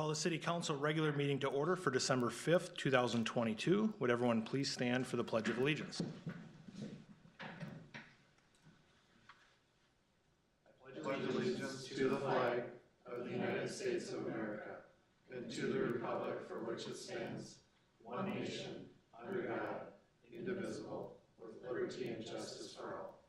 Call the City Council regular meeting to order for December 5th, 2022. Would everyone please stand for the Pledge of Allegiance? I pledge allegiance to the flag of the United States of America and to the republic for which it stands, one nation, under God, indivisible, with liberty and justice for all.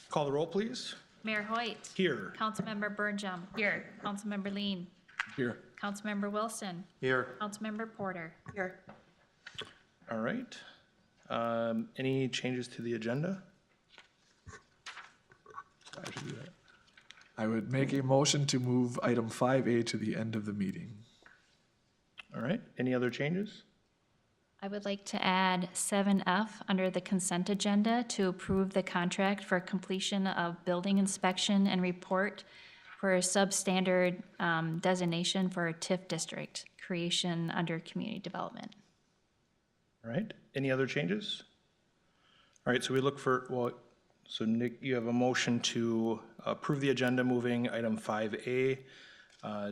Call the roll, please. Mayor Hoyt. Here. Councilmember Bernhjelm. Here. Councilmember Lean. Here. Councilmember Wilson. Here. Councilmember Porter. Here. All right. Any changes to the agenda? I should do that. I would make a motion to move item 5A to the end of the meeting. All right. Any other changes? I would like to add 7F under the consent agenda to approve the contract for completion of building inspection and report for a substandard designation for a TIF district creation under community development. All right. Any other changes? All right. So we look for, well, so Nick, you have a motion to approve the agenda, moving item 5A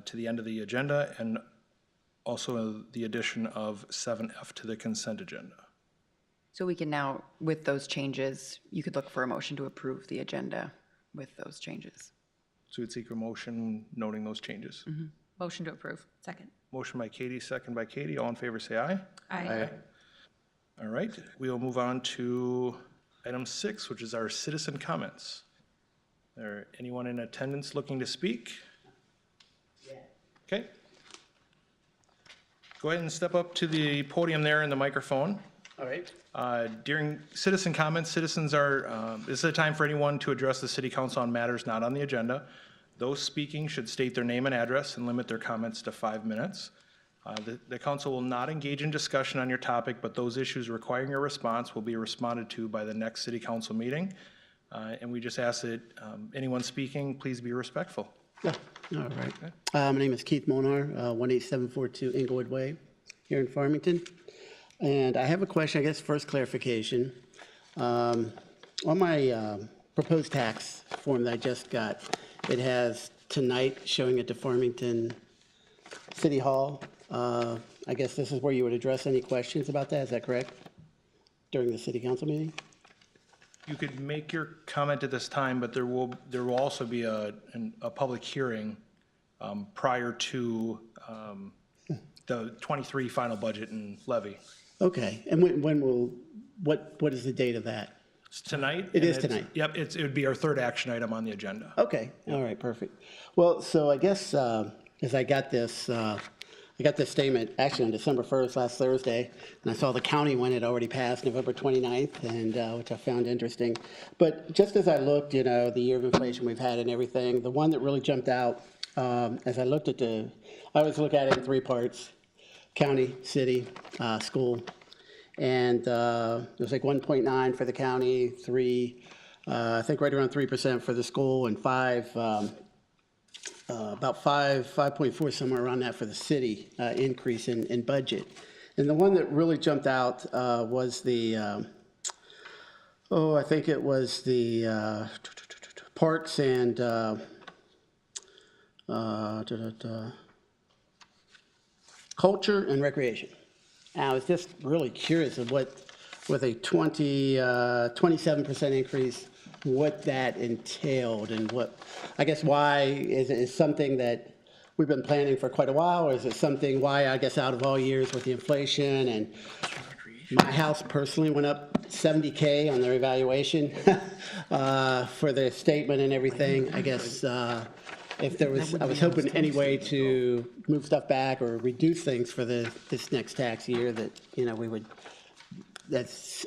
to the end of the agenda, and also the addition of 7F to the consent agenda. So we can now, with those changes, you could look for a motion to approve the agenda with those changes. So we'd seek a motion noting those changes. Motion to approve. Second. Motion by Katie, second by Katie. All in favor, say aye. Aye. All right, we will move on to item 6, which is our citizen comments. Is there anyone in attendance looking to speak? Yeah. Okay. Go ahead and step up to the podium there in the microphone. All right. During citizen comments, citizens are, this is a time for anyone to address the city council on matters not on the agenda. Those speaking should state their name and address and limit their comments to 5 minutes. The council will not engage in discussion on your topic, but those issues requiring a response will be responded to by the next city council meeting. And we just ask that anyone speaking, please be respectful. Yeah. All right. My name is Keith Monar, 18742 Inglewood Way here in Farmington. And I have a question, I guess, first clarification. On my proposed tax form that I just got, it has tonight showing it to Farmington City Hall. I guess this is where you would address any questions about that, is that correct? During the city council meeting? You could make your comment at this time, but there will also be a public hearing prior to the 23 final budget and levy. Okay, and when will, what is the date of that? It's tonight. It is tonight. Yep, it would be our third action item on the agenda. Okay, all right, perfect. Well, so I guess as I got this statement actually on December 1st, last Thursday, and I saw the county one had already passed November 29th, and which I found interesting. But just as I looked, you know, the year of inflation we've had and everything, the one that really jumped out as I looked at I always look at it in 3 parts: county, city, school. And it was like 1.9 for the county, 3, I think right around 3% for the school, and 5, about 5.4, somewhere around that for the city increase in budget. And the one that really jumped out was the, I think it was the parks and culture and recreation. And I was just really curious of what, with a 27% increase, what that entailed and what, I guess why, is it something that we've been planning for quite a while, or is it something why, I guess, out of all years with the inflation? And my house personally went up $70K on their evaluation for the statement and everything. I guess if there was, I was hoping any way to move stuff back or reduce things for this next tax year that, you know, we would, that's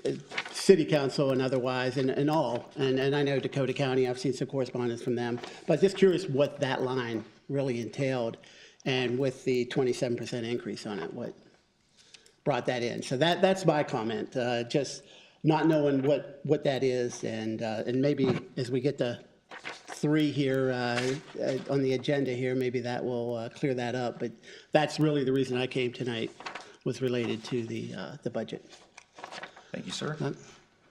city council and otherwise and all. And I know Dakota County, I've seen some correspondence from them, but just curious what that line really entailed. And with the 27% increase on it, what brought that in. So that's my comment, just not knowing what that is. And maybe as we get to 3 here on the agenda here, maybe that will clear that up. But that's really the reason I came tonight, was related to the budget. Thank you, sir.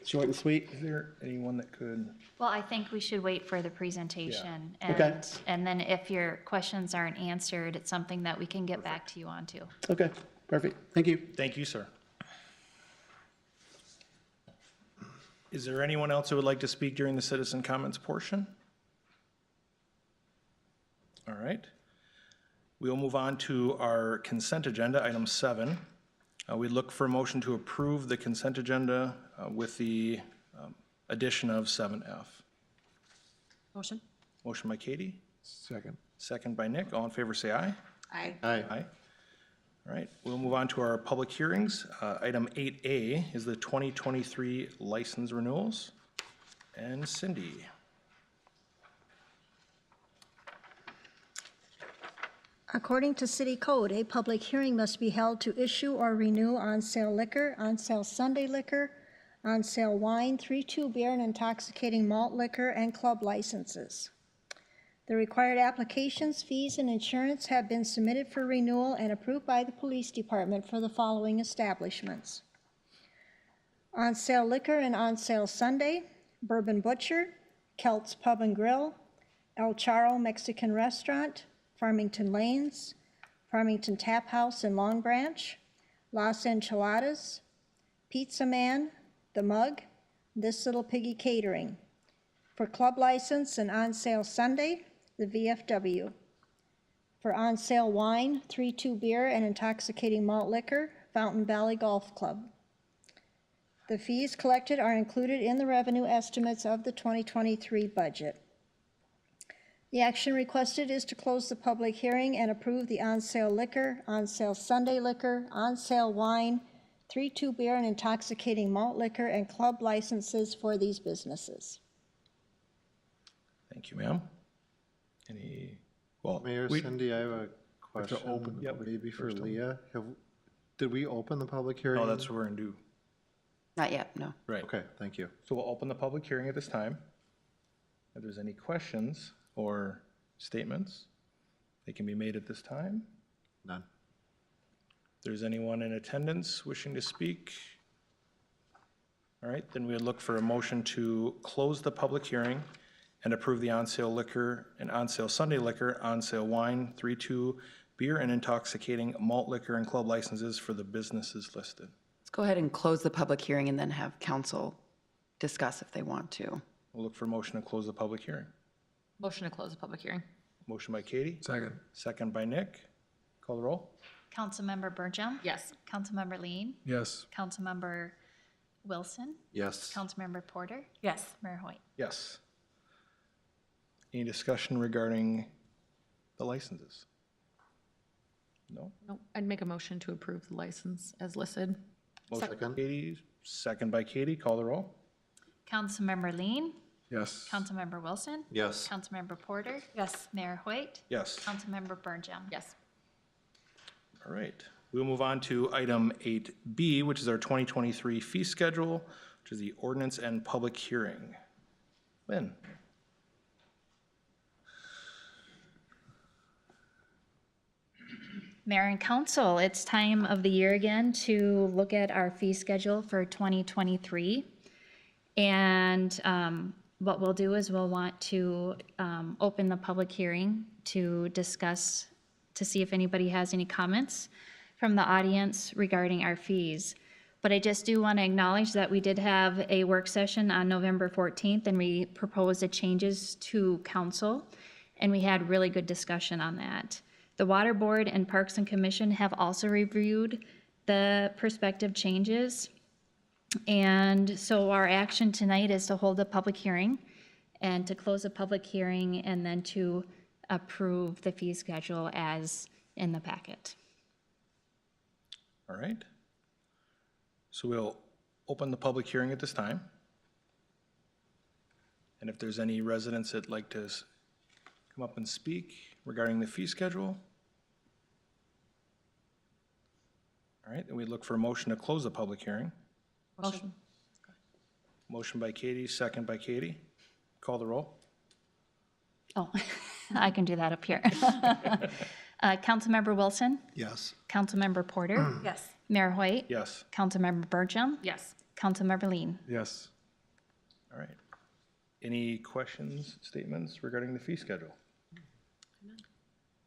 Short and sweet? Is there anyone that could? Well, I think we should wait for the presentation. Okay. And then if your questions aren't answered, it's something that we can get back to you on too. Okay, perfect. Thank you. Thank you, sir. Is there anyone else who would like to speak during the citizen comments portion? All right. We'll move on to our consent agenda, item 7. We look for a motion to approve the consent agenda with the addition of 7F. Motion? Motion by Katie, Second. second by Nick. All in favor, say aye. Aye. Aye. Aye. All right, we'll move on to our public hearings. Item 8A is the 2023 license renewals. And Cindy. According to city code, a public hearing must be held to issue or renew on-sale liquor, on-sale Sunday liquor, on-sale wine, 3-2 beer and intoxicating malt liquor, and club licenses. The required applications, fees, and insurance have been submitted for renewal and approved by the police department for the following establishments: on-sale liquor and on-sale Sunday, Bourbon Butcher, Kelt's Pub and Grill, El Charro Mexican Restaurant, Farmington Lanes, Farmington Tap House in Long Branch, Las Enchiladas, Pizza Man, The Mug, This Little Piggy Catering. For club license and on-sale Sunday, the VFW. For on-sale wine, 3-2 beer and intoxicating malt liquor, Fountain Valley Golf Club. The fees collected are included in the revenue estimates of the 2023 budget. The action requested is to close the public hearing and approve the on-sale liquor, on-sale Sunday liquor, on-sale wine, 3-2 beer and intoxicating malt liquor, and club licenses for these businesses. Thank you, ma'am. Any, well, Mayor we- Cindy, I have a question. open the public Maybe for first, huh? Leah. Did we open the public hearing? no, that's what we're gonna do. Not yet, no. Right. Okay, thank you. So we'll open the public hearing at this time. If there's any questions or statements, they can be made at this time. None. If there's anyone in attendance wishing to speak, all right, then we would look for a motion to close the public hearing and approve the on-sale liquor and on-sale Sunday liquor, on-sale wine, 3-2 beer and intoxicating malt liquor and club licenses for the businesses listed. Let's go ahead and close the public hearing and then have council discuss if they want to. We'll look for a motion to close the public hearing. Motion to close the public hearing. Motion by Katie, Second. second by Nick. Call the roll. Councilmember Bernhjelm? Yes. Councilmember Lean? Yes. Councilmember Wilson? Yes. Councilmember Porter? Yes. Mayor Hoyt? Yes. Any discussion regarding the licenses? No? No, I'd make a motion to approve the license as listed. Motion by Second. Katie, second by Katie. Call the roll. Councilmember Lean? Yes. Councilmember Wilson? Yes. Councilmember Porter? Yes. Mayor Hoyt? Yes. Councilmember Bernhjelm? Yes. All right. We'll move on to item 8B, which is our 2023 fee schedule, which is the ordinance and public hearing. Lynn? Mayor and council, it's time of the year again to look at our fee schedule for 2023. And what we'll do is we'll want to open the public hearing to discuss, to see if anybody has any comments from the audience regarding our fees. But I just do want to acknowledge that we did have a work session on November 14th, and we proposed the changes to council, and we had really good discussion on that. The Water Board and Parks and Commission have also reviewed the prospective changes. And so our action tonight is to hold a public hearing and to close a public hearing and then to approve the fee schedule as in the packet. All right. So we'll open the public hearing at this time. And if there's any residents that'd like to come up and speak regarding the fee schedule. All right, then we look for a motion to close the public hearing. Motion. Motion by Katie, second by Katie. Call the roll. Oh, I can do that up here. Councilmember Wilson? Yes. Councilmember Porter? Yes. Mayor Hoyt? Yes. Councilmember Bernhjelm? Yes. Councilmember Lean? Yes. All right. Any questions, statements regarding the fee schedule?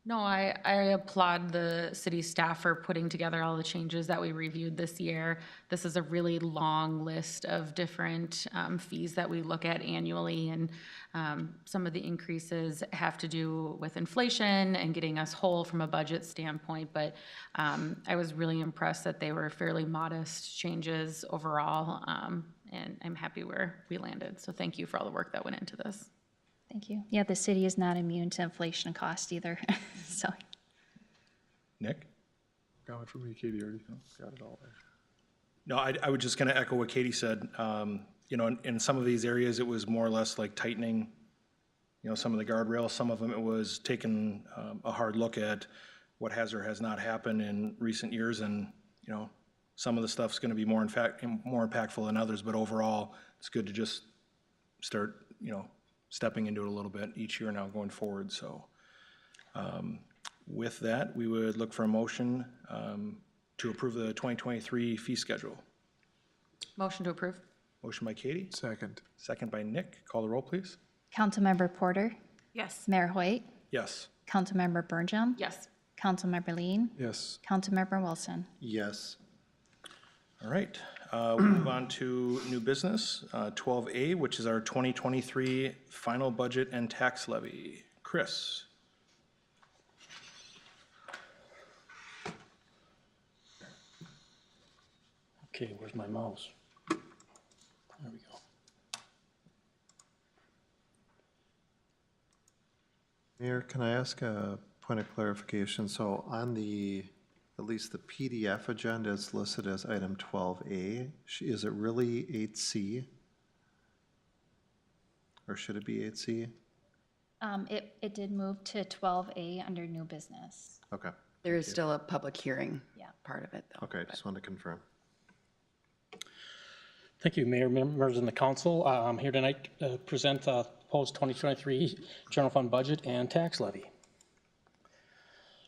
No, I applaud the city staff for putting together all the changes that we reviewed this year. This is a really long list of different fees that we look at annually, and some of the increases have to do with inflation and getting us whole from a budget standpoint, but I was really impressed that they were fairly modest changes overall, and I'm happy where we landed. So thank you for all the work that went into this. Thank you. Yeah, the city is not immune to inflation and cost either, so. Nick? Comment from me, Katie already got it all there. No, I was just going to echo what Katie said. You know, in some of these areas, it was more or less like tightening, you know, some of the guardrails. Some of them, it was taking a hard look at what has or has not happened in recent years. And, you know, some of the stuff's going to be more impactful than others. But overall, it's good to just start, you know, stepping into it a little bit each year now going forward. So with that, we would look for a motion to approve the 2023 fee schedule. Motion to approve. Motion by Katie, Second. second by Nick. Call the roll, please. Councilmember Porter, Yes. Mayor Hoyt, Yes. Councilmember Bernhjelm, Yes. Councilmember Lean, Yes. Councilmember Wilson. Yes. All right, we'll move on to new business, 12A, which is our 2023 final budget and tax levy. Chris? Okay, where's my mouse? There we go. Mayor, can I ask a point of clarification? So on the, at least the PDF agenda, it's listed as item 12A. Is it really 8C? Or should it be 8C? It did move to 12A under new business. Okay, There is still a public hearing Yeah. part of it, though. okay, just wanted to confirm. Thank you, Mayor, members of the council. I'm here tonight to present the proposed 2023 general fund budget and tax levy.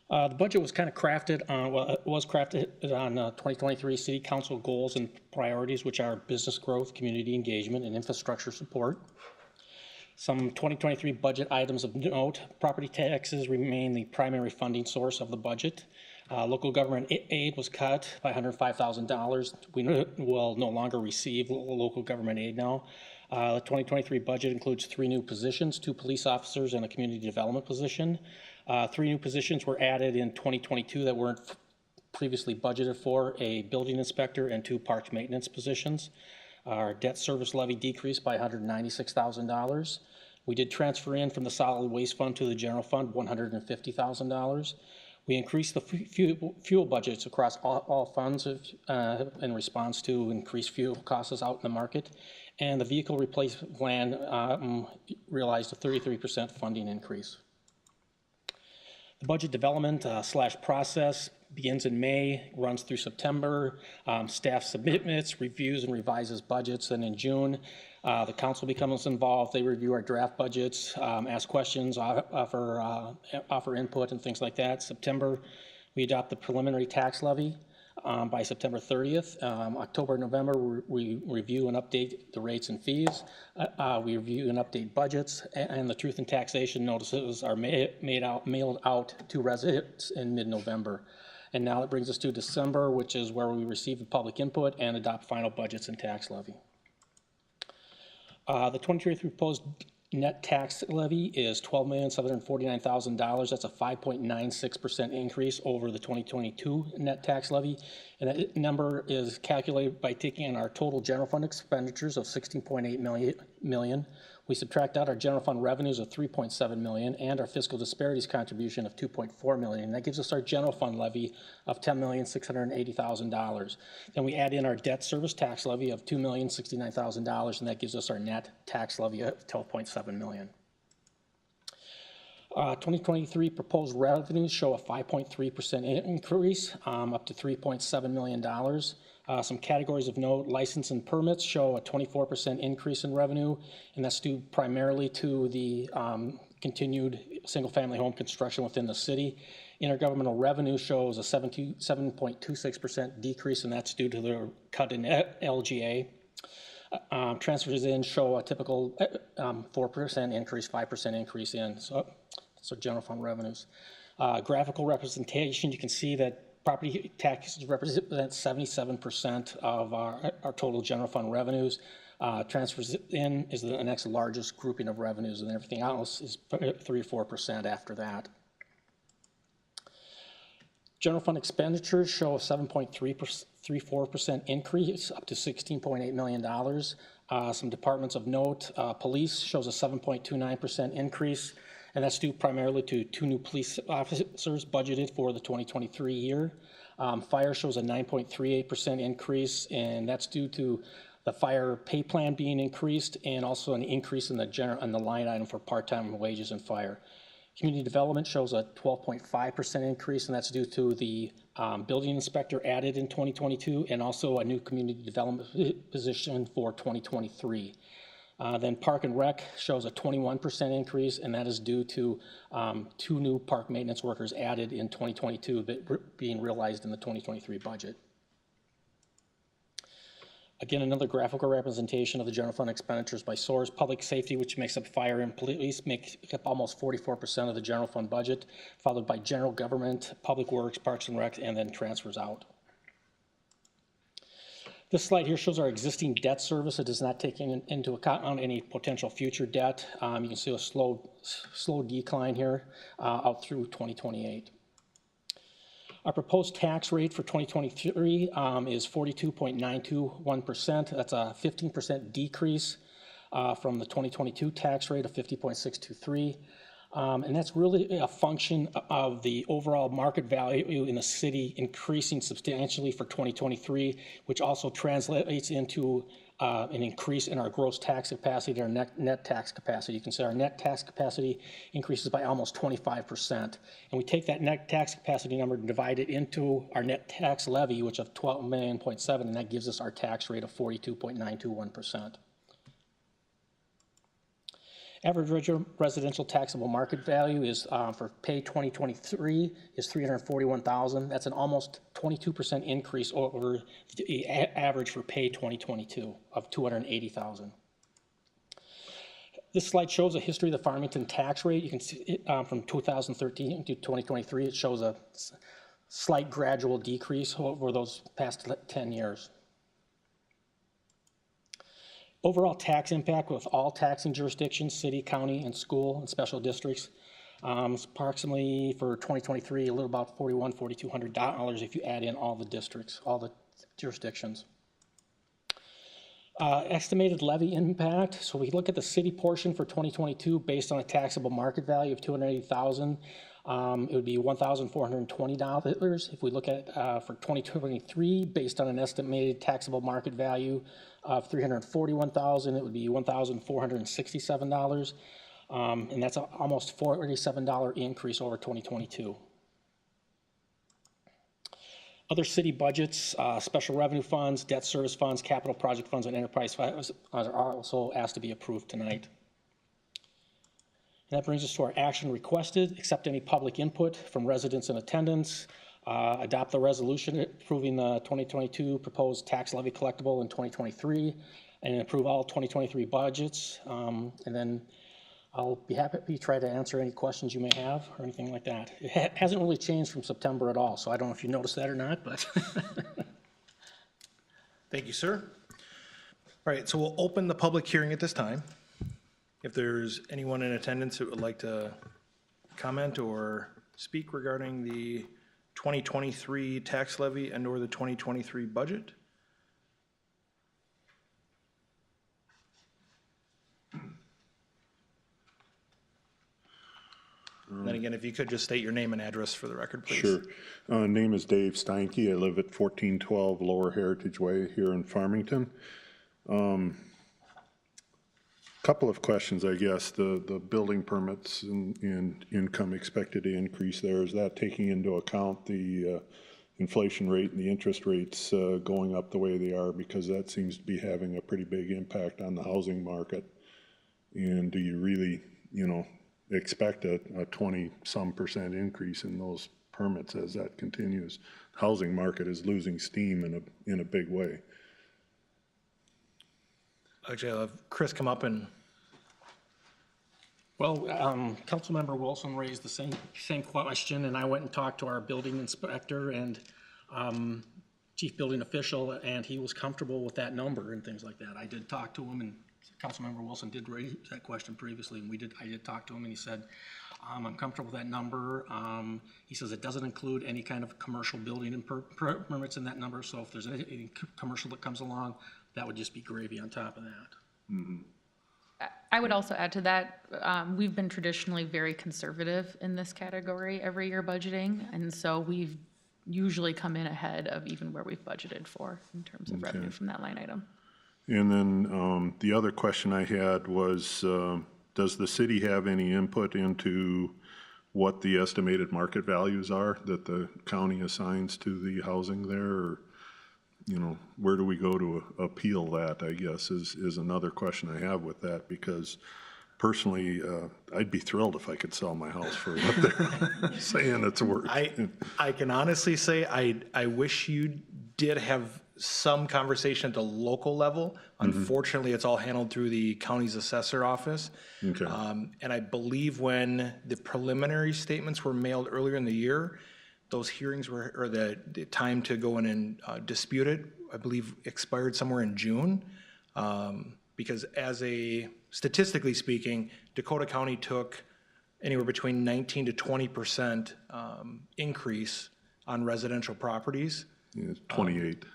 The budget was kind of crafted on, well, it was crafted on 2023 city council goals and priorities, which are business growth, community engagement, and infrastructure support. Some 2023 budget items of note: property taxes remain the primary funding source of the budget. Local government aid was cut by $105,000. We will no longer receive local government aid now. The 2023 budget includes 3 new positions, 2 police officers and a community development position. 3 new positions were added in 2022 that weren't previously budgeted for: a building inspector and 2 park maintenance positions. Our debt service levy decreased by $196,000. We did transfer in from the solid waste fund to the general fund $150,000. We increased the fuel budgets across all funds in response to increased fuel costs out in the market. And the vehicle replacement plan realized a 33% funding increase. The budget development / process begins in May, runs through September. Staff submits, reviews, and revises budgets. And in June, the council becomes involved. They review our draft budgets, ask questions, offer input, and things like that. September, we adopt the preliminary tax levy by September 30th. October, November, we review and update the rates and fees. We review and update budgets, and the truth in taxation notices are mailed out to residents in mid-November. And now it brings us to December, which is where we receive the public input and adopt final budgets and tax levy. The 2023 proposed net tax levy is $12,749,000. That's a 5.96% increase over the 2022 net tax levy. And that number is calculated by taking in our total general fund expenditures of $16.8 million. We subtract out our general fund revenues of $3.7 million and our fiscal disparities contribution of $2.4 million. That gives us our general fund levy of $10,680,000. Then we add in our debt service tax levy of $2,069,000, and that gives us our net tax levy of $12.7 million. 2023 proposed revenues show a 5.3% increase, up to $3.7 million. Some categories of note: license and permits show a 24% increase in revenue, and that's due primarily to the continued single-family home construction within the city. Intergovernmental revenue shows a 7.26% decrease, and that's due to the cut in LGA. Transfers in show a typical 4% increase, 5% increase in, so general fund revenues. Graphical representation, you can see that property taxes represent 77% of our total general fund revenues. Transfers in is the next largest grouping of revenues, and everything else is 3 or 4% after that. General fund expenditures show a 7.34% increase, up to $16.8 million. Some departments of note, police shows a 7.29% increase, and that's due primarily to 2 new police officers budgeted for the 2023 year. Fire shows a 9.38% increase, and that's due to the fire pay plan being increased, and also an increase in the line item for part-time wages in fire. Community development shows a 12.5% increase, and that's due to the building inspector added in 2022, and also a new community development position for 2023. Then Park and Rec shows a 21% increase, and that is due to 2 new park maintenance workers added in 2022 that being realized in the 2023 budget. Again, another graphical representation of the general fund expenditures by source. Public safety, which makes up fire and police, makes up almost 44% of the general fund budget, followed by general government, public works, parks and rec, and then transfers out. This slide here shows our existing debt service. It does not take into account any potential future debt. You can see a slow decline here out through 2028. Our proposed tax rate for 2023 is 42.921%. That's a 15% decrease from the 2022 tax rate of 50.623. And that's really a function of the overall market value in the city increasing substantially for 2023, which also translates into an increase in our gross tax capacity, our net tax capacity. You can see our net tax capacity increases by almost 25%. And we take that net tax capacity number and divide it into our net tax levy, which of 12.7 million, and that gives us our tax rate of 42.921%. Average residential taxable market value is for pay 2023 is $341,000. That's an almost 22% increase over the average for pay 2022 of $280,000. This slide shows a history of the Farmington tax rate. You can see it from 2013 to 2023. It shows a slight gradual decrease over those past 10 years. Overall tax impact with all taxing jurisdictions, city, county, and school and special districts, is approximately for 2023, a little about $4,200 if you add in all the districts, all the jurisdictions. Estimated levy impact. So we look at the city portion for 2022 based on a taxable market value of $280,000. It would be $1,420. If we look at for 2023, based on an estimated taxable market value of $341,000, it would be $1,467, and that's an almost $47 increase over 2022. Other city budgets, special revenue funds, debt service funds, capital project funds, and enterprise funds are also asked to be approved tonight. And that brings us to our action requested: accept any public input from residents in attendance, adopt the resolution approving the 2022 proposed tax levy collectible in 2023, and approve all 2023 budgets. And then I'll be happy to try to answer any questions you may have or anything like that. It hasn't really changed from September at all, so I don't know if you noticed that or not, but. Thank you, sir. All right, so we'll open the public hearing at this time. If there's anyone in attendance that would like to comment or speak regarding the 2023 tax levy and or the 2023 budget. And then again, if you could just state your name and address for the record, please. Sure. Name is Dave Steinke. I live at 1412 Lower Heritage Way here in Farmington. Couple of questions, I guess. The building permits and income expected to increase there, is that taking into account the inflation rate and the interest rates going up the way they are? Because that seems to be having a pretty big impact on the housing market. And do you really, expect a 20-some% increase in those permits as that continues? Housing market is losing steam in a big way. Actually, I'll have Chris come up and, Well, Councilmember Wilson raised the same question, and I went and talked to our building inspector and chief building official, and he was comfortable with that number and things like that. I did talk to him, and Councilmember Wilson did raise that question previously, and I did talk to him, and he said, I'm comfortable with that number. He says it doesn't include any kind of commercial building and permits in that number, so if there's any commercial that comes along, that would just be gravy on top of that. I would also add to that, we've been traditionally very conservative in this category every year budgeting, and so we've usually come in ahead of even where we've budgeted for in terms of revenue from that line item. And then the other question I had was, does the city have any input into what the estimated market values are that the county assigns to the housing there? Or, you know, where do we go to appeal that, I guess, is another question I have with that, because personally, I'd be thrilled if I could sell my house for what they're saying it's worth. I can honestly say I wish you did have some conversation at the local level. Unfortunately, it's all handled through the county's assessor office. Okay. And I believe when the preliminary statements were mailed earlier in the year, those hearings were, or the time to go in and dispute it, I believe expired somewhere in June. Because statistically speaking, Dakota County took anywhere between 19 to 20% increase on residential properties. Yeah, 28.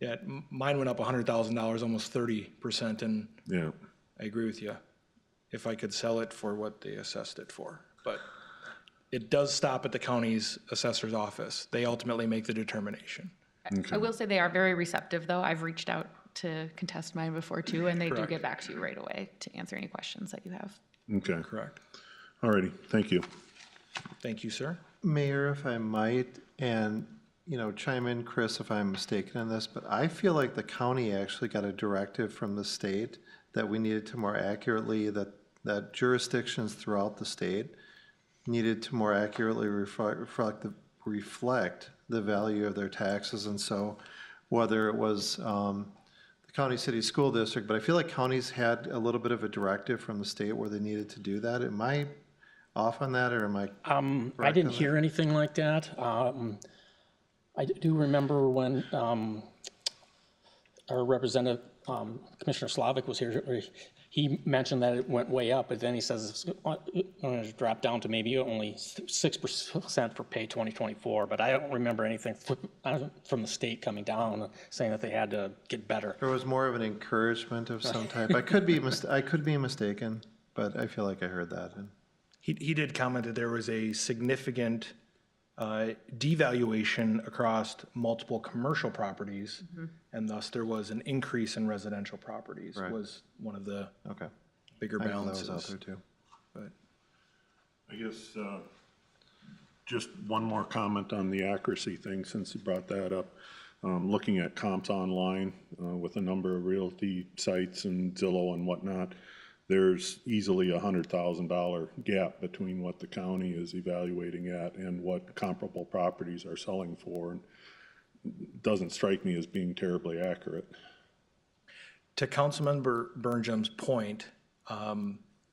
Yeah, mine went up $100,000, almost 30%, and Yeah. I agree with you. If I could sell it for what they assessed it for, but it does stop at the county's assessor's office. They ultimately make the determination. I will say they are very receptive, though. I've reached out to contest mine before too, and they do Correct. get back to you right away to answer any questions that you have. Okay. Correct. All righty. Thank you. Thank you, sir. Mayor, if I might, and, you know, chime in, Chris, if I'm mistaken in this, but I feel like the county actually got a directive from the state that we needed to more accurately, that jurisdictions throughout the state needed to more accurately reflect the value of their taxes. And so whether it was the county city school district, but I feel like counties had a little bit of a directive from the state where they needed to do that. Am I off on that, or am I? I didn't hear anything like that. I do remember when our representative, Commissioner Slavic was here, he mentioned that it went way up, but then he says it's going to drop down to maybe only 6% for pay 2024, but I don't remember anything from the state coming down saying that they had to get better. There was more of an encouragement of some type. I could be mistaken, but I feel like I heard that. He did comment that there was a significant devaluation across multiple commercial properties, and thus there was an increase in residential properties, Right. was one of the Okay. bigger I know that balances. was out there too. But I guess just one more comment on the accuracy thing, since you brought that up. Looking at comps online with a number of realty sites and Zillow and whatnot, there's easily $100,000 gap between what the county is evaluating at and what comparable properties are selling for. And it doesn't strike me as being terribly accurate. to Councilmember Bernhjelm's point,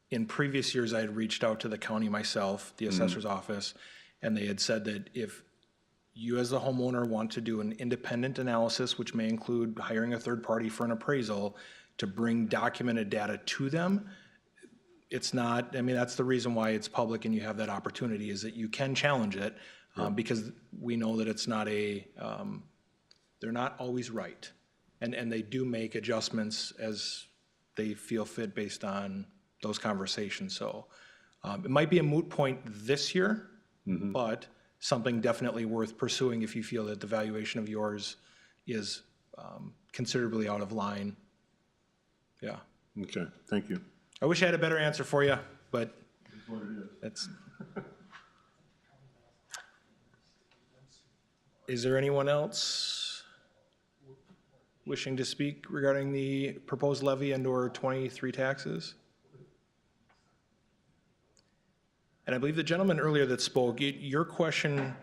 in previous years, I had reached out to the county myself, the assessor's office, and they had said that if you as the homeowner want to do an independent analysis, which may include hiring a third party for an appraisal, to bring documented data to them, it's not, I mean, that's the reason why it's public and you have that opportunity, is that you can challenge it, because we know that it's not they're not always right. And they do make adjustments as they feel fit based on those conversations. So it might be a moot point this year, but something definitely worth pursuing if you feel that the valuation of yours is considerably out of line. Yeah. Okay, thank you. I wish I had a better answer for you, but that's. Is there anyone else wishing to speak regarding the proposed levy and/or 23 taxes? And I believe the gentleman earlier that spoke, your question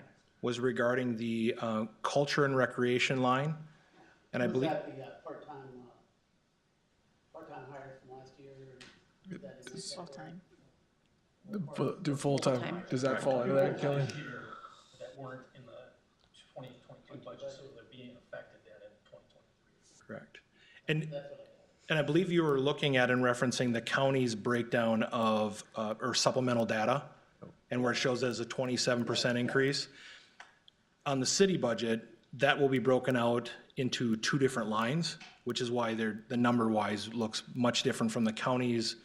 was regarding the culture and recreation line, and I believe. Was that the part-time Full-time. Do full-time, does that fall into that, Kelly? That weren't in the 2022 budget, so they're being affected then in 2023. Correct. And I believe you were looking at and referencing the county's breakdown of, or supplemental data, and where it shows as a 27% increase. On the city budget, that will be broken out into two different lines, which is why the number-wise looks much different from the county's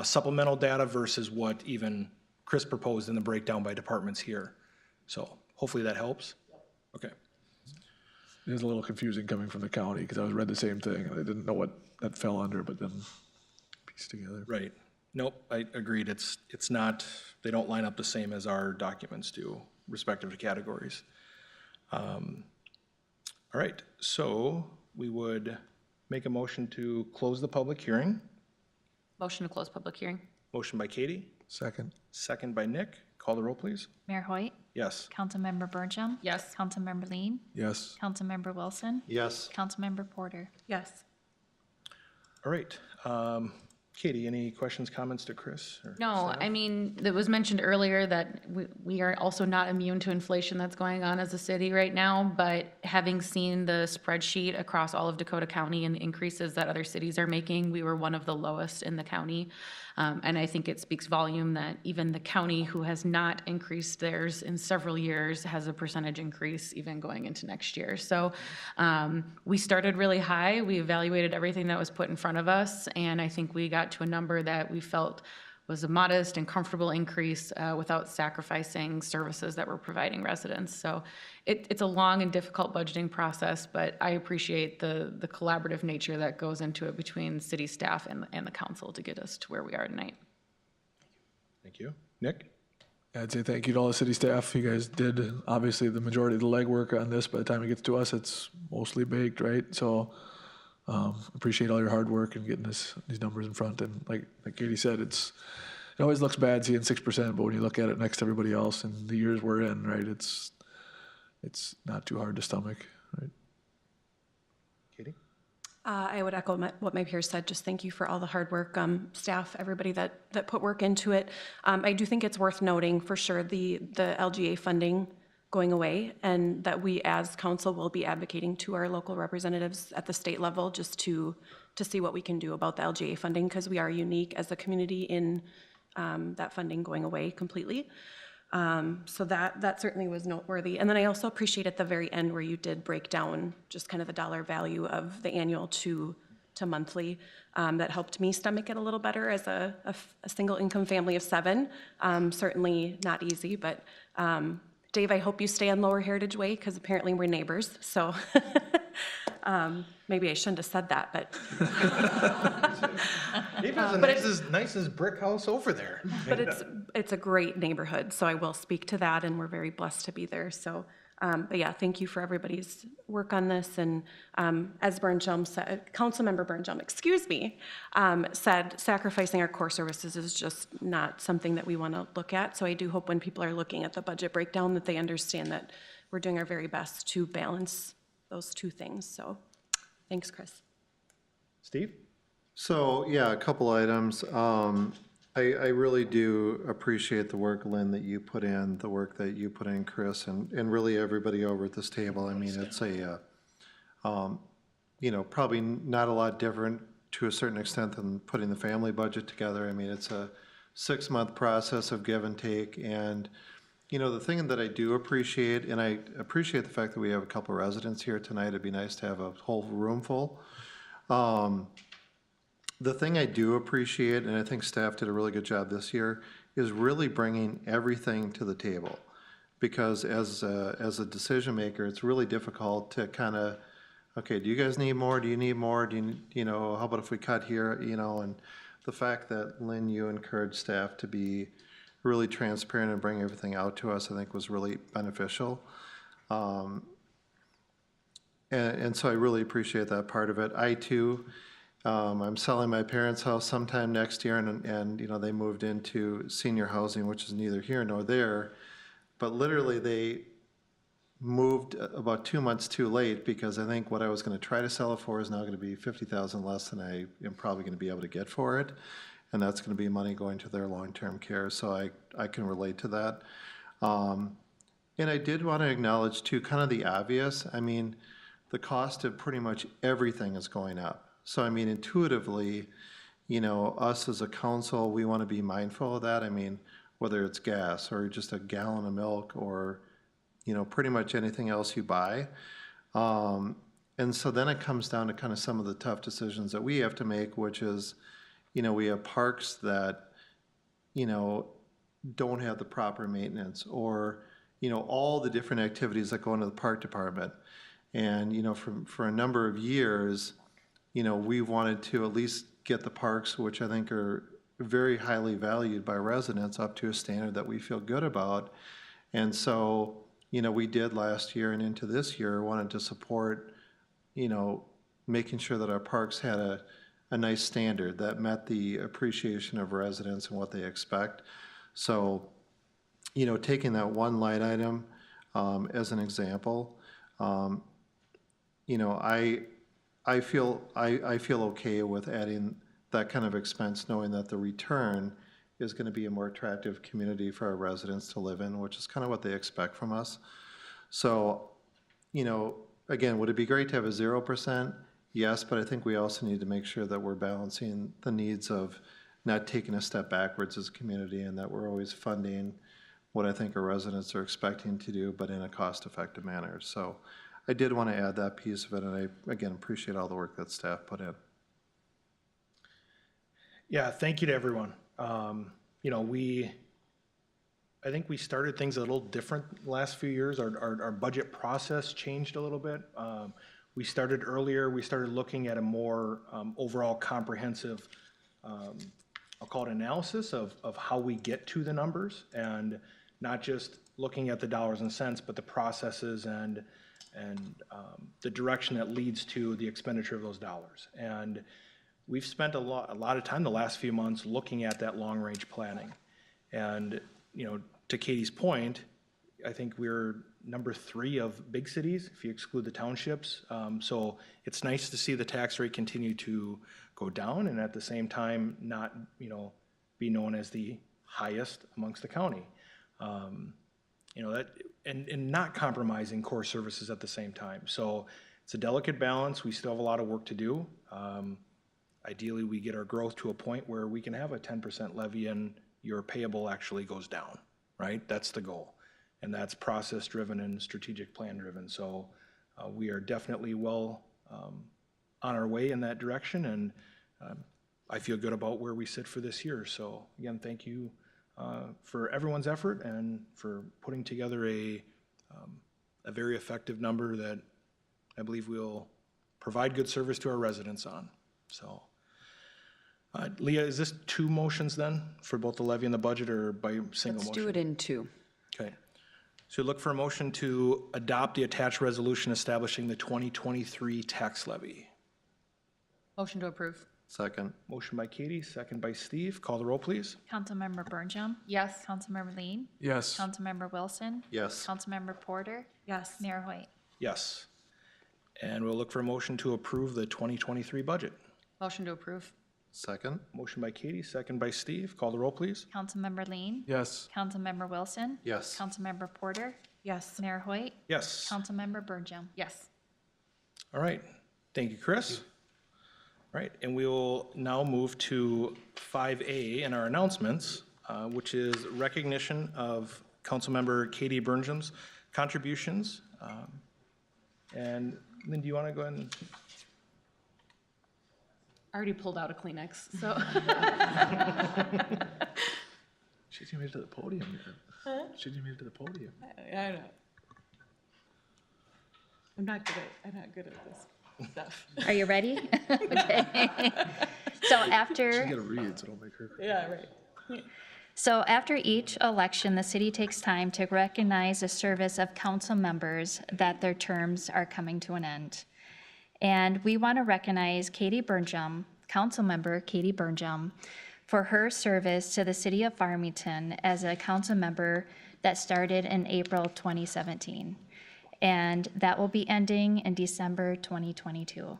supplemental data versus what even Chris proposed in the breakdown by departments here. So hopefully that helps. Okay. It is a little confusing coming from the county, because I read the same thing, and I didn't know what that fell under, but then pieced together. Right. Nope, I agreed. It's not, they don't line up the same as our documents do, respective to categories. All right, so we would make a motion to close the public hearing. Motion to close public hearing. Motion by Katie, Second. second by Nick. Call the roll, please. Mayor Hoyt, Yes. Councilmember Bernhjelm, Yes. Councilmember Lean, Yes. Councilmember Wilson, Yes. Councilmember Porter. Yes. All right. Katie, any questions, comments to Chris? Or No, staff? I mean, it was mentioned earlier that we are also not immune to inflation that's going on as a city right now, but having seen the spreadsheet across all of Dakota County and the increases that other cities are making, we were one of the lowest in the county. And I think it speaks volume that even the county, who has not increased theirs in several years, has a percentage increase even going into next year. So we started really high. We evaluated everything that was put in front of us, and I think we got to a number that we felt was a modest and comfortable increase without sacrificing services that we're providing residents. So it's a long and difficult budgeting process, but I appreciate the collaborative nature that goes into it between city staff and the council to get us to where we are tonight. Thank you. Nick? I'd say thank you to all the city staff. You guys did, obviously, the majority of the legwork on this. By the time it gets to us, it's mostly baked, right? So appreciate all your hard work and getting these numbers in front. And like Katie said, it always looks bad seeing 6%, but when you look at it next to everybody else and the years we're in, right, it's not too hard to stomach, right? Katie? I would echo what my peers said. Just thank you for all the hard work, staff, everybody that put work into it. I do think it's worth noting for sure the LGA funding going away, and that we as council will be advocating to our local representatives at the state level just to see what we can do about the LGA funding, because we are unique as a community in that funding going away completely. So that certainly was noteworthy. And then I also appreciate at the very end where you did break down just kind of the dollar value of the annual to monthly. That helped me stomach it a little better as a single income family of 7. Certainly not easy, but Dave, I hope you stay on Lower Heritage Way, because apparently we're neighbors, so maybe I shouldn't have said that, but. Dave has the nicest brick house over there. But it's a great neighborhood, so I will speak to that, and we're very blessed to be there, so. But yeah, thank you for everybody's work on this, and as Bernhjelm said, Councilmember Bernhjelm, excuse me, said sacrificing our core services is just not something that we want to look at. So I do hope when people are looking at the budget breakdown that they understand that we're doing our very best to balance those two things. So thanks, Chris. Steve? So, yeah, a couple items. I really do appreciate the work, Lynn, that you put in, the work that you put in, Chris, and really everybody over at this table. I mean, it's probably not a lot different to a certain extent than putting the family budget together. I mean, it's a 6-month process of give and take. And, the thing that I do appreciate, and I appreciate the fact that we have a couple residents here tonight. It'd be nice to have a whole room full. The thing I do appreciate, and I think staff did a really good job this year, is really bringing everything to the table. Because as a decision maker, it's really difficult to kind of, okay, do you guys need more? Do you need more? How about if we cut here? And the fact that, Lynn, you encouraged staff to be really transparent and bring everything out to us, I think was really beneficial. And so I really appreciate that part of it. I too, I'm selling my parents' house sometime next year, and they moved into senior housing, which is neither here nor there. But literally, they moved about 2 months too late, because I think what I was going to try to sell it for is now going to be $50,000 less than I am probably going to be able to get for it. and that's going to be money going to their long-term care, so I can relate to that. And I did want to acknowledge too, kind of the obvious. I mean, the cost of pretty much everything is going up. So I mean, intuitively, you know, us as a council, we want to be mindful of that. I mean, whether it's gas or just a gallon of milk or, you know, pretty much anything else you buy. And so then it comes down to kind of some of the tough decisions that we have to make, which is, you know, we have parks that, you know, don't have the proper maintenance, or, you know, all the different activities that go into the park department. And, you know, for a number of years, you know, we wanted to at least get the parks, which I think are very highly valued by residents, up to a standard that we feel good about. And so, you know, we did last year and into this year wanted to support, you know, making sure that our parks had a nice standard that met the appreciation of residents and what they expect. So, you know, taking that one line item as an example, you know, I feel okay with adding that kind of expense, knowing that the return is going to be a more attractive community for our residents to live in, which is kind of what they expect from us. So, you know, again, would it be great to have a 0%? Yes, but I think we also need to make sure that we're balancing the needs of not taking a step backwards as a community, and that we're always funding what I think our residents are expecting to do, but in a cost-effective manner. So I did want to add that piece of it, and I, again, appreciate all the work that staff put in. Yeah, thank you to everyone. You know, I think we started things a little different the last few years. Our budget process changed a little bit. We started earlier. We started looking at a more overall comprehensive, I'll call it analysis of how we get to the numbers, and not just looking at the dollars and cents, but the processes and the direction that leads to the expenditure of those dollars. And we've spent a lot of time the last few months looking at that long-range planning. And, you know, to Katie's point, I think we're number 3 of big cities, if you exclude the townships. So it's nice to see the tax rate continue to go down, and at the same time, not, you know, be known as the highest amongst the county. You know, that, and not compromising core services at the same time. So it's a delicate balance. We still have a lot of work to do. Ideally, we get our growth to a point where we can have a 10% levy and your payable actually goes down, right? That's the goal. And that's process-driven and strategic plan-driven. So we are definitely well on our way in that direction, and I feel good about where we sit for this year. So again, thank you for everyone's effort and for putting together a very effective number that I believe will provide good service to our residents on. So, Leah, is this 2 motions then for both the levy and the budget, or by single motion? Let's do it in 2. Okay. So look for a motion to adopt the attached resolution establishing the 2023 tax levy. Motion to approve. Second. Motion by Katie, second by Steve. Call the roll, please. Councilmember Bernhjelm? Yes. Councilmember Lean? Yes. Councilmember Wilson? Yes. Councilmember Porter? Yes. Mayor Hoyt? Yes. And we'll look for a motion to approve the 2023 budget. Motion to approve. Second. Motion by Katie, second by Steve. Call the roll, please. Councilmember Lean? Yes. Councilmember Wilson? Yes. Councilmember Porter? Yes. Mayor Hoyt? Yes. Councilmember Bernhjelm? Yes. All right. Thank you, Chris. All right, and we will now move to 5A in our announcements, which is recognition of Councilmember Katie Bernhjelm's contributions. And Lynn, do you want to go ahead and? I already pulled out a Kleenex, so. She didn't make it to the podium yet. Huh? She didn't make it to the podium. I know. I'm not good at this stuff. Are you ready? Okay. So after. She's gotta read, so don't make her cry. Yeah, right. So after each election, the city takes time to recognize the service of council members that their terms are coming to an end. And we want to recognize Katie Bernhjelm, Councilmember Katie Bernhjelm, for her service to the city of Farmington as a council member that started in April 2017. And that will be ending in December 2022.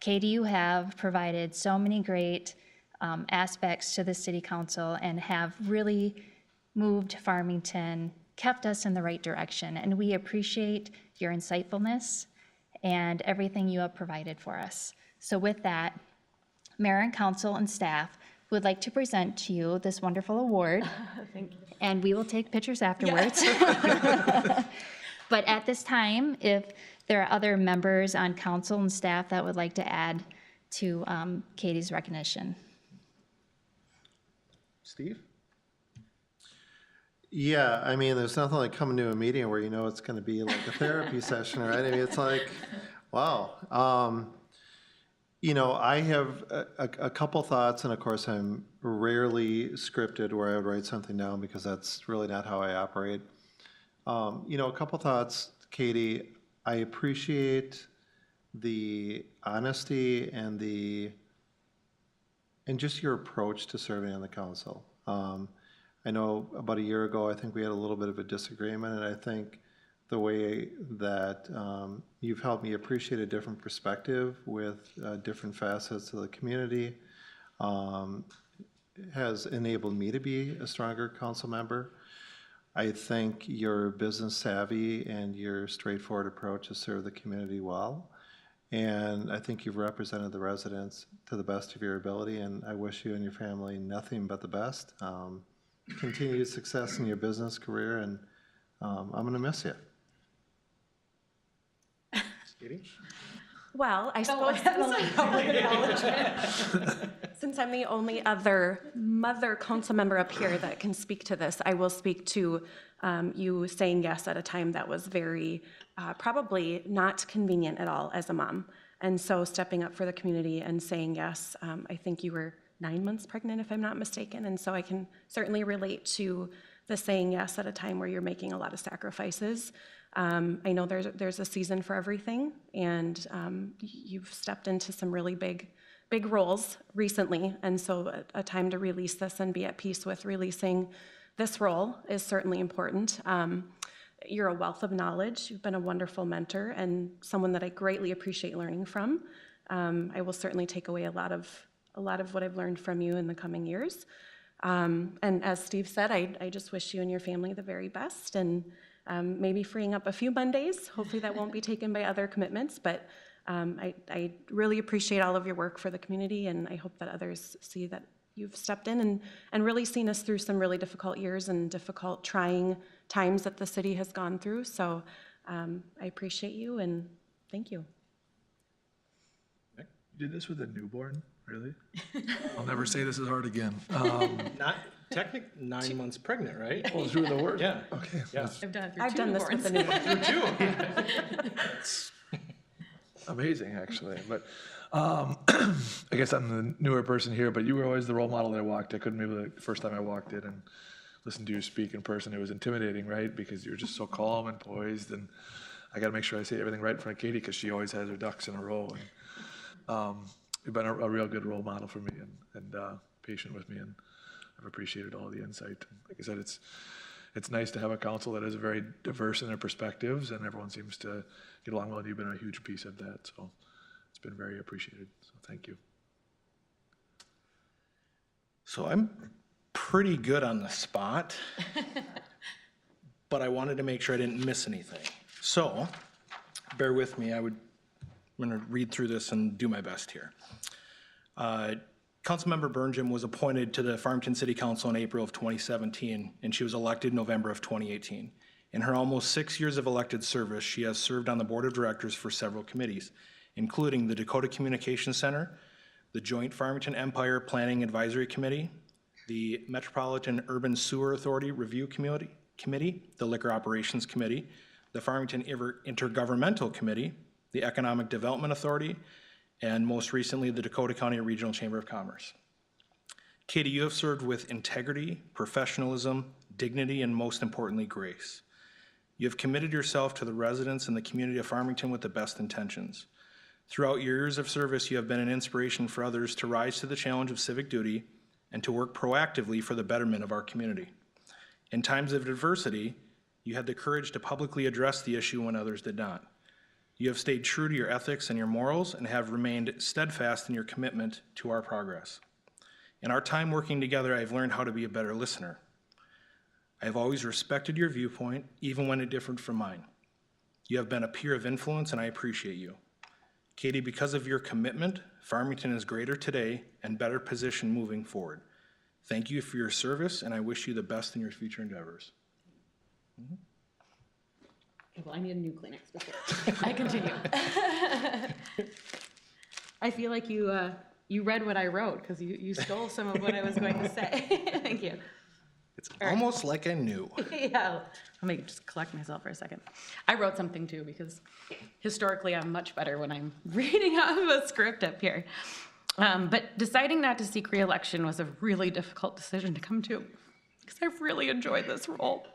Katie, you have provided so many great aspects to the city council and have really moved Farmington, kept us in the right direction. And we appreciate your insightfulness and everything you have provided for us. So with that, Mayor and council and staff would like to present to you this wonderful award. Thank you. And we will take pictures afterwards. But at this time, if there are other members on council and staff that would like to add to Katie's recognition. Steve? Yeah, I mean, there's nothing like coming to a meeting where you know it's going to be like a therapy session, right? I mean, it's like, wow. You know, I have a couple thoughts, and of course, I'm rarely scripted where I would write something down because that's really not how I operate. You know, a couple thoughts, Katie. I appreciate the honesty and just your approach to serving on the council. I know about a year ago, I think we had a little bit of a disagreement, and I think the way that you've helped me appreciate a different perspective with different facets of the community has enabled me to be a stronger council member. I think your business savvy and your straightforward approach has served the community well. And I think you've represented the residents to the best of your ability, and I wish you and your family nothing but the best. Continued success in your business career, and I'm going to miss you. Well, I suppose since I'm the only other mother council member up here that can speak to this, I will speak to you saying yes at a time that was very probably not convenient at all as a mom. And so stepping up for the community and saying yes, I think you were 9 months pregnant, if I'm not mistaken. And so I can certainly relate to the saying yes at a time where you're making a lot of sacrifices. I know there's a season for everything, and you've stepped into some really big roles recently, and so a time to release this and be at peace with releasing this role is certainly important. You're a wealth of knowledge. You've been a wonderful mentor and someone that I greatly appreciate learning from. I will certainly take away a lot of what I've learned from you in the coming years. And as Steve said, I just wish you and your family the very best, and maybe freeing up a few Mondays. Hopefully that won't be taken by other commitments, but I really appreciate all of your work for the community, and I hope that others see that you've stepped in and really seen us through some really difficult years and difficult, trying times that the city has gone through. So I appreciate you, and thank you. You did this with a newborn? Really? I'll never say this is hard again. Not technically 9 months pregnant, right? Oh, through the word? Yeah. Okay. Yeah. I've done this with the new one. Amazing, actually. But I guess I'm the newer person here, but you were always the role model that I walked. I couldn't believe the first time I walked in and listened to you speak in person. It was intimidating, right? Because you're just so calm and poised, and I got to make sure I say everything right in front of Katie because she always has her ducks in a row. And you've been a real good role model for me and patient with me, and I've appreciated all the insight. Like I said, it's nice to have a council that is very diverse in their perspectives, and everyone seems to get along well, and you've been a huge piece of that. So it's been very appreciated. So thank you. So I'm pretty good on the spot, but I wanted to make sure I didn't miss anything. So bear with me. I'm going to read through this and do my best here. Councilmember Bernhjelm was appointed to the Farmington City Council in April of 2017, and she was elected in November of 2018. In her almost 6 years of elected service, she has served on the board of directors for several committees, including the Dakota Communications Center, the Joint Farmington Empire Planning Advisory Committee, the Metropolitan Urban Sewer Authority Review Committee, the Liquor Operations Committee, the Farmington Intergovernmental Committee, the Economic Development Authority, and most recently, the Dakota County Regional Chamber of Commerce. Katie, you have served with integrity, professionalism, dignity, and most importantly, grace. You have committed yourself to the residents and the community of Farmington with the best intentions. Throughout your years of service, you have been an inspiration for others to rise to the challenge of civic duty and to work proactively for the betterment of our community. In times of adversity, you had the courage to publicly address the issue when others did not. You have stayed true to your ethics and your morals and have remained steadfast in your commitment to our progress. In our time working together, I've learned how to be a better listener. I have always respected your viewpoint, even when it differed from mine. You have been a peer of influence, and I appreciate you. Katie, because of your commitment, Farmington is greater today and better positioned moving forward. Thank you for your service, and I wish you the best in your future endeavors. Well, I need a new Kleenex before I continue. I feel like you read what I wrote because you stole some of what I was going to say. Thank you. It's almost like I knew. Yeah, let me just collect myself for a second. I wrote something too because historically I'm much better when I'm reading off of a script up here. But deciding not to seek re-election was a really difficult decision to come to because I've really enjoyed this role.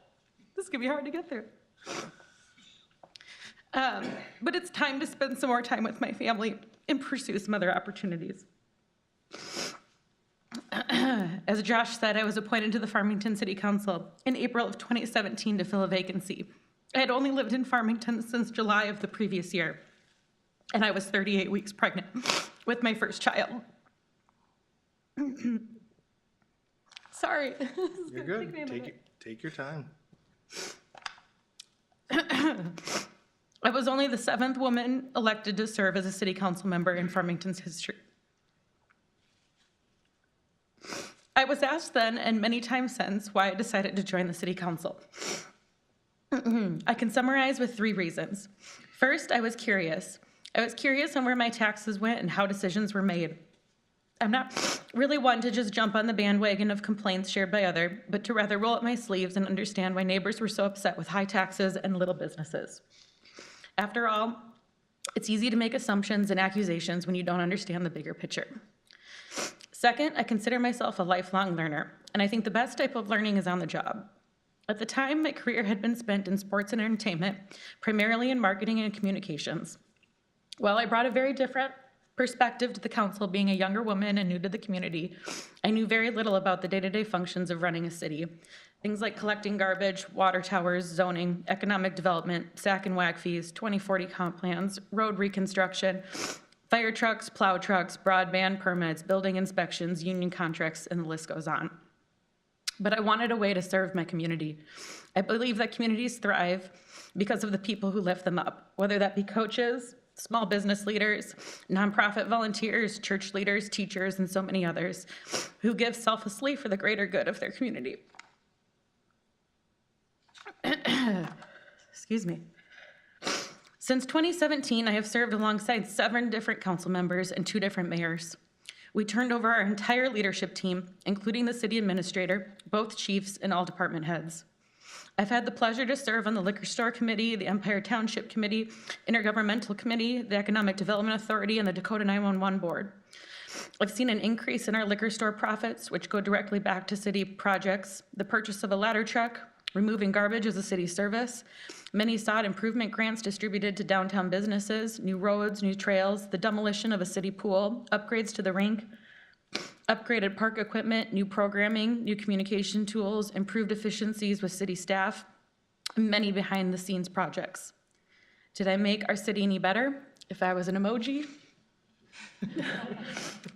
This can be hard to get through. But it's time to spend some more time with my family and pursue some other opportunities. As Josh said, I was appointed to the Farmington City Council in April of 2017 to fill a vacancy. I had only lived in Farmington since July of the previous year, and I was 38 weeks pregnant with my first child. Sorry. You're good. Take your time. I was only the 7th woman elected to serve as a city council member in Farmington's history. I was asked then, and many times since, why I decided to join the city council. I can summarize with 3 reasons. First, I was curious. I was curious on where my taxes went and how decisions were made. I'm not really one to just jump on the bandwagon of complaints shared by others, but to rather roll up my sleeves and understand why neighbors were so upset with high taxes and little businesses. After all, it's easy to make assumptions and accusations when you don't understand the bigger picture. Second, I consider myself a lifelong learner, and I think the best type of learning is on the job. At the time, my career had been spent in sports and entertainment, primarily in marketing and communications. While I brought a very different perspective to the council, being a younger woman and new to the community, I knew very little about the day-to-day functions of running a city. Things like collecting garbage, water towers, zoning, economic development, SAC and WAC fees, 2040 comp plans, road reconstruction, fire trucks, plow trucks, broadband permits, building inspections, union contracts, and the list goes on. But I wanted a way to serve my community. I believe that communities thrive because of the people who lift them up, whether that be coaches, small business leaders, nonprofit volunteers, church leaders, teachers, and so many others who give selflessly for the greater good of their community. Excuse me. Since 2017, I have served alongside 7 different council members and 2 different mayors. We turned over our entire leadership team, including the city administrator, both chiefs, and all department heads. I've had the pleasure to serve on the Liquor Store Committee, the Empire Township Committee, Intergovernmental Committee, the Economic Development Authority, and the Dakota 911 Board. I've seen an increase in our liquor store profits, which go directly back to city projects, the purchase of a ladder truck, removing garbage as a city service, many sought improvement grants distributed to downtown businesses, new roads, new trails, the demolition of a city pool, upgrades to the rink, upgraded park equipment, new programming, new communication tools, improved efficiencies with city staff, and many behind-the-scenes projects. Did I make our city any better? If I was an emoji?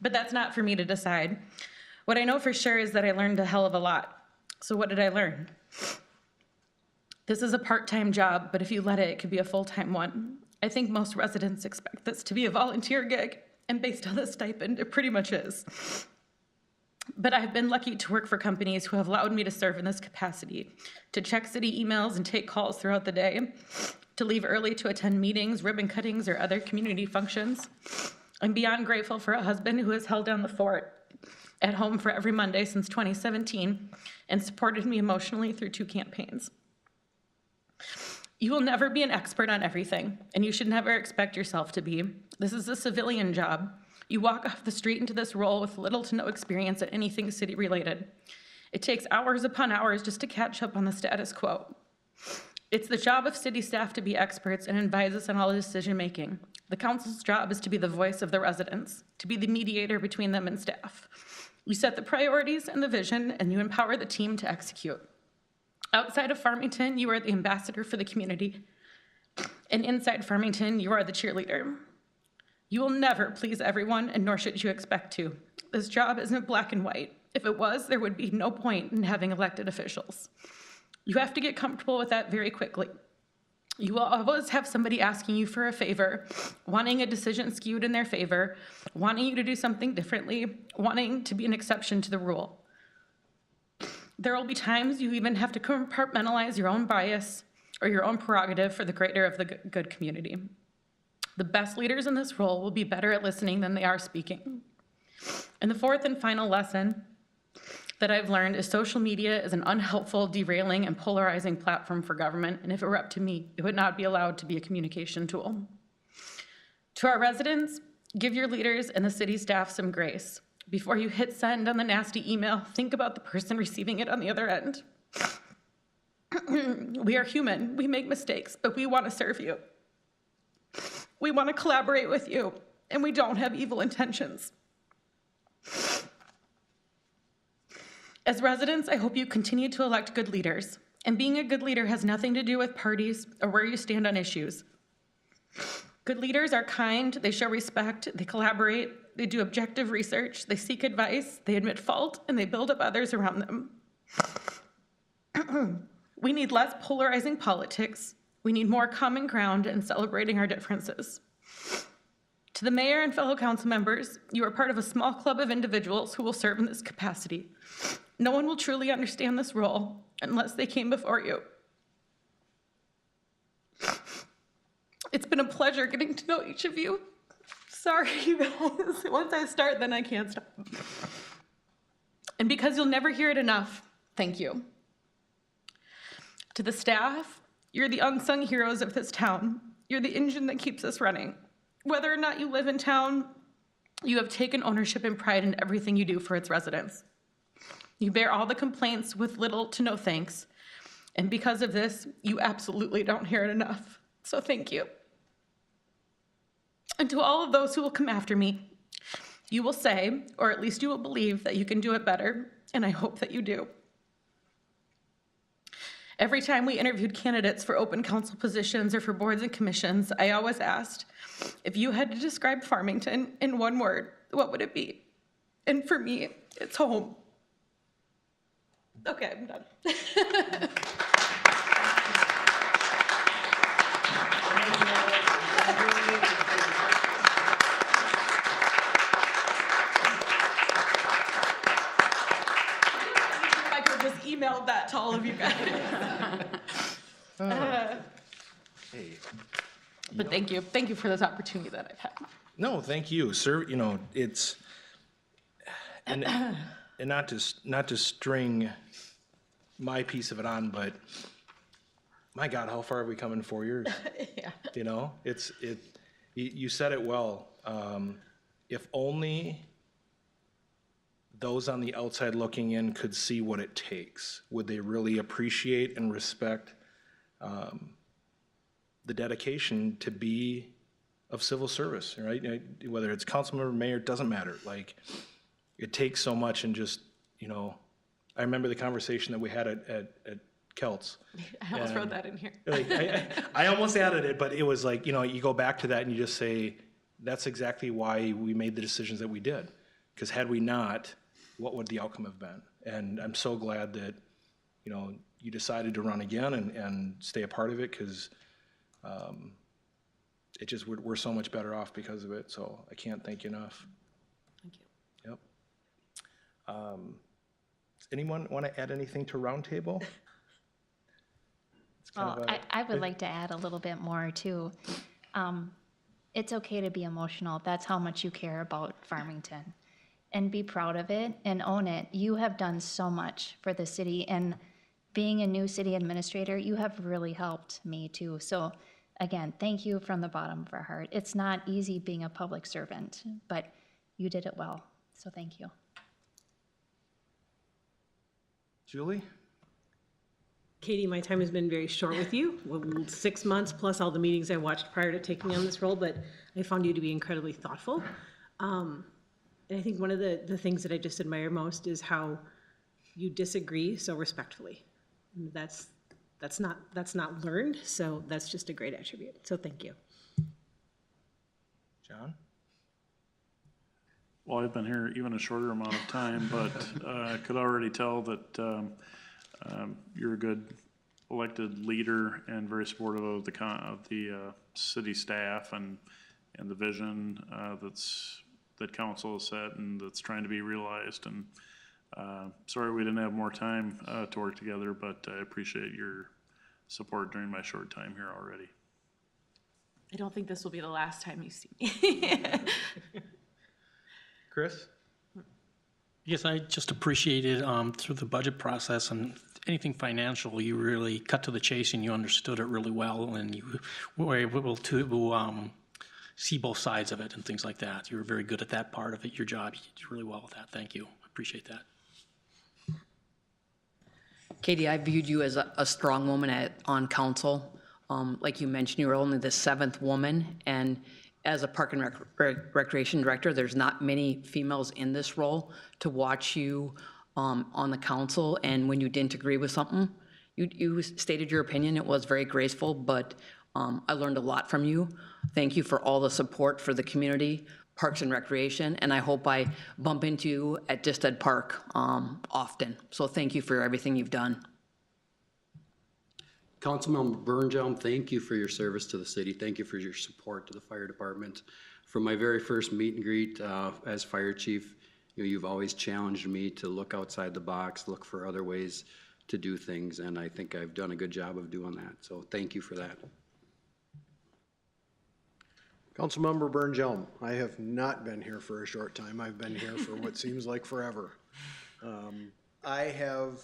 But that's not for me to decide. What I know for sure is that I learned a hell of a lot. So what did I learn? This is a part-time job, but if you let it, it could be a full-time one. I think most residents expect this to be a volunteer gig, and based on the stipend, it pretty much is. But I've been lucky to work for companies who have allowed me to serve in this capacity, to check city emails and take calls throughout the day, to leave early to attend meetings, ribbon cuttings, or other community functions. I'm beyond grateful for a husband who has held down the fort at home for every Monday since 2017 and supported me emotionally through 2 campaigns. You will never be an expert on everything, and you should never expect yourself to be. This is a civilian job. You walk off the street into this role with little to no experience at anything city-related. It takes hours upon hours just to catch up on the status quo. It's the job of city staff to be experts and advise us on all decision-making. The council's job is to be the voice of the residents, to be the mediator between them and staff. You set the priorities and the vision, and you empower the team to execute. Outside of Farmington, you are the ambassador for the community. And inside Farmington, you are the cheerleader. You will never please everyone, and nor should you expect to. This job isn't black and white. If it was, there would be no point in having elected officials. You have to get comfortable with that very quickly. You will always have somebody asking you for a favor, wanting a decision skewed in their favor, wanting you to do something differently, wanting to be an exception to the rule. There will be times you even have to compartmentalize your own bias or your own prerogative for the greater of the good community. The best leaders in this role will be better at listening than they are speaking. And the fourth and final lesson that I've learned is social media is an unhelpful, derailing, and polarizing platform for government, and if it were up to me, it would not be allowed to be a communication tool. To our residents, give your leaders and the city staff some grace. Before you hit send on the nasty email, think about the person receiving it on the other end. We are human, we make mistakes, but we want to serve you. We want to collaborate with you, and we don't have evil intentions. As residents, I hope you continue to elect good leaders. And being a good leader has nothing to do with parties or where you stand on issues. Good leaders are kind, they show respect, they collaborate, they do objective research, they seek advice, they admit fault, and they build up others around them. We need less polarizing politics. We need more common ground and celebrating our differences. To the mayor and fellow council members, you are part of a small club of individuals who will serve in this capacity. No one will truly understand this role unless they came before you. It's been a pleasure getting to know each of you. Sorry, you guys. Once I start, then I can't stop. And because you'll never hear it enough, thank you. To the staff, you're the unsung heroes of this town. You're the engine that keeps us running. Whether or not you live in town, you have taken ownership and pride in everything you do for its residents. You bear all the complaints with little to no thanks. And because of this, you absolutely don't hear it enough. So thank you. And to all of those who will come after me, you will say, or at least you will believe, that you can do it better, and I hope that you do. Every time we interviewed candidates for open council positions or for boards and commissions, I always asked, if you had to describe Farmington in one word, what would it be? And for me, it's home. Okay, I'm done. I could just email that to all of you guys. But thank you for this opportunity that I've had. No, thank you, sir. You know, it's, and not to string my piece of it on, but my God, how far have we come in 4 years? Yeah. You know, you said it well. If only those on the outside looking in could see what it takes, would they really appreciate and respect the dedication to be of civil service, right? Whether it's council member, mayor, it doesn't matter. Like, it takes so much, and just, you know, I remember the conversation that we had at Kelts. I almost wrote that in here. Like, I almost added it, but it was like, you know, you go back to that and you just say, that's exactly why we made the decisions that we did. Because had we not, what would the outcome have been? And I'm so glad that, you know, you decided to run again and stay a part of it, because it just, we're so much better off because of it. So I can't thank you enough. Thank you. Yep. Does anyone want to add anything to Roundtable? Well, I would like to add a little bit more too. It's okay to be emotional. That's how much you care about Farmington. And be proud of it and own it. You have done so much for the city, and being a new city administrator, you have really helped me too. So again, thank you from the bottom of our heart. It's not easy being a public servant, but you did it well. So thank you. Julie? Katie, my time has been very short with you, 6 months plus all the meetings I watched prior to taking on this role, but I found you to be incredibly thoughtful. And I think one of the things that I just admire most is how you disagree so respectfully. And that's not learned, so that's just a great attribute. So thank you. John? well, I've been here even a shorter amount of time, but I could already tell that you're a good elected leader and very supportive of the city staff and the vision that council has set and that's trying to be realized. And sorry we didn't have more time to work together, but I appreciate your support during my short time here already. I don't think this will be the last time you see me. Chris? Yes, I just appreciated through the budget process and anything financial, you really cut to the chase and you understood it really well, and you were able to see both sides of it and things like that. You were very good at that part of it, your job. You did really well with that. Thank you. I appreciate that. Katie, I viewed you as a strong woman on council. Like you mentioned, you were only the 7th woman, and as a Park and Recreation Director, there's not many females in this role. To watch you on the council, and when you didn't agree with something, you stated your opinion. It was very graceful, but I learned a lot from you. Thank you for all the support for the community, Parks and Recreation, and I hope I bump into you at Disted Park often. So thank you for everything you've done. Councilmember Bernhjelm, thank you for your service to the city. Thank you for your support to the fire department. From my very first meet and greet as fire chief, you've always challenged me to look outside the box, look for other ways to do things, and I think I've done a good job of doing that. So thank you for that. Councilmember Bernhjelm, I have not been here for a short time. I've been here for what seems like forever. I have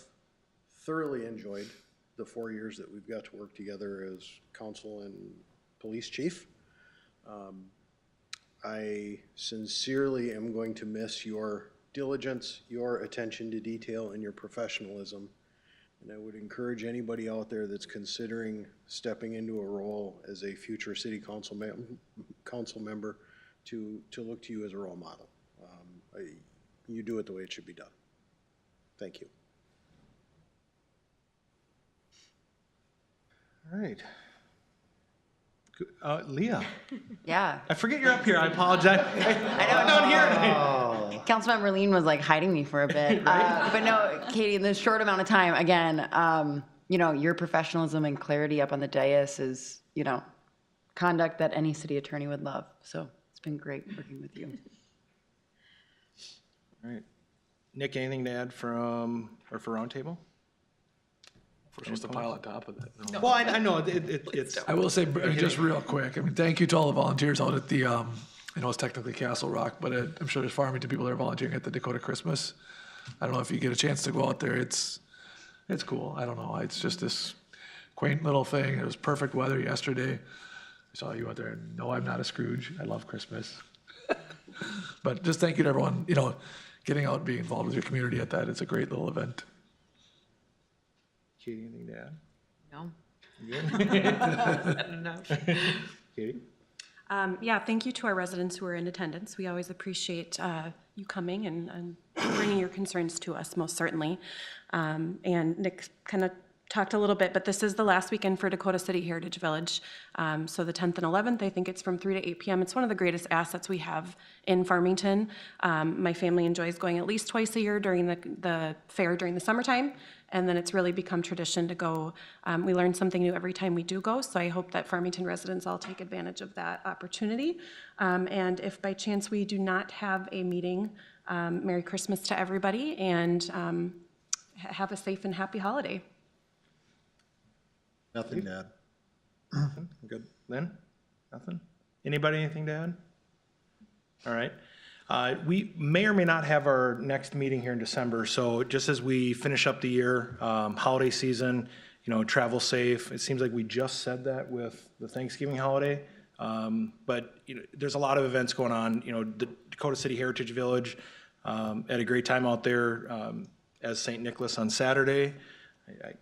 thoroughly enjoyed the 4 years that we've got to work together as council and police chief. I sincerely am going to miss your diligence, your attention to detail, and your professionalism. And I would encourage anybody out there that's considering stepping into a role as a future city council member to look to you as a role model. You do it the way it should be done. Thank you. All right. Leah. Yeah. I forget you're up here. I apologize. I'm down here. Councilmember Lean was like hiding me for a bit. But no, Katie, in this short amount of time, again, your professionalism and clarity up on the dais is, conduct that any city attorney would love. So it's been great working with you. All right. Nick, anything to add for Roundtable? We're supposed to pile on top of that. No. Well, I know it's. I will say just real quick. Thank you to all the volunteers out at the. I know it's technically Castle Rock, but I'm sure there's Farmington people that are volunteering at the Dakota Christmas. I don't know if you get a chance to go out there. It's cool. I don't know. It's just this quaint little thing. It was perfect weather yesterday. I saw you out there. And no, I'm not a Scrooge. I love Christmas. But just thank you to everyone. Getting out and being involved with your community at that. It's a great little event. Katie, anything to add? No. I don't know. Katie? Yeah, thank you to our residents who are in attendance. We always appreciate you coming and bringing your concerns to us, most certainly. And Nick kind of talked a little bit, but this is the last weekend for Dakota City Heritage Village. So the 10th and 11th, I think it's from 3 to 8 p.m. It's one of the greatest assets we have in Farmington. My family enjoys going at least twice a year during the fair during the summertime. And then it's really become tradition to go. We learn something new every time we do go, so I hope that Farmington residents all take advantage of that opportunity. And if by chance we do not have a meeting, Merry Christmas to everybody, and have a safe and happy holiday. Nothing to add. Good. Lynn? Nothing? Anybody anything to add? All right. We may or may not have our next meeting here in December, so just as we finish up the year, holiday season, travel safe. It seems like we just said that with the Thanksgiving holiday, but there's a lot of events going on. The Dakota City Heritage Village had a great time out there as St. Nicholas on Saturday.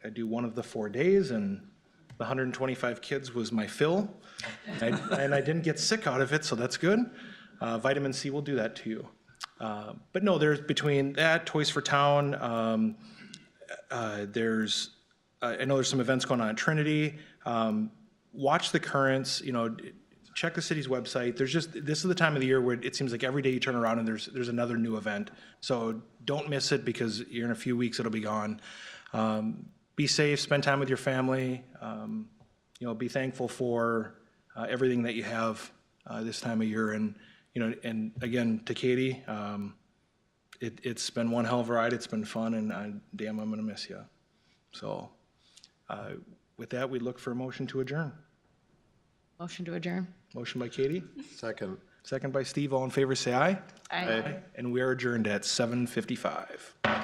I do one of the 4 days, and the 125 kids was my fill, and I didn't get sick out of it, so that's good. Vitamin C will do that to you. But no, there's between that, Toys for Town, I know there's some events going on at Trinity. Watch the currents, check the city's website. This is the time of the year where it seems like every day you turn around and there's another new event. So don't miss it because in a few weeks it'll be gone. Be safe, spend time with your family. Be thankful for everything that you have this time of year. And, and again, to Katie, it's been one hell of a ride. It's been fun, and damn, I'm gonna miss you. So with that, we look for a motion to adjourn. Motion to adjourn. Motion by Katie, Second. second by Steve. All in favor, say aye. Aye. And we are adjourned at 7:55.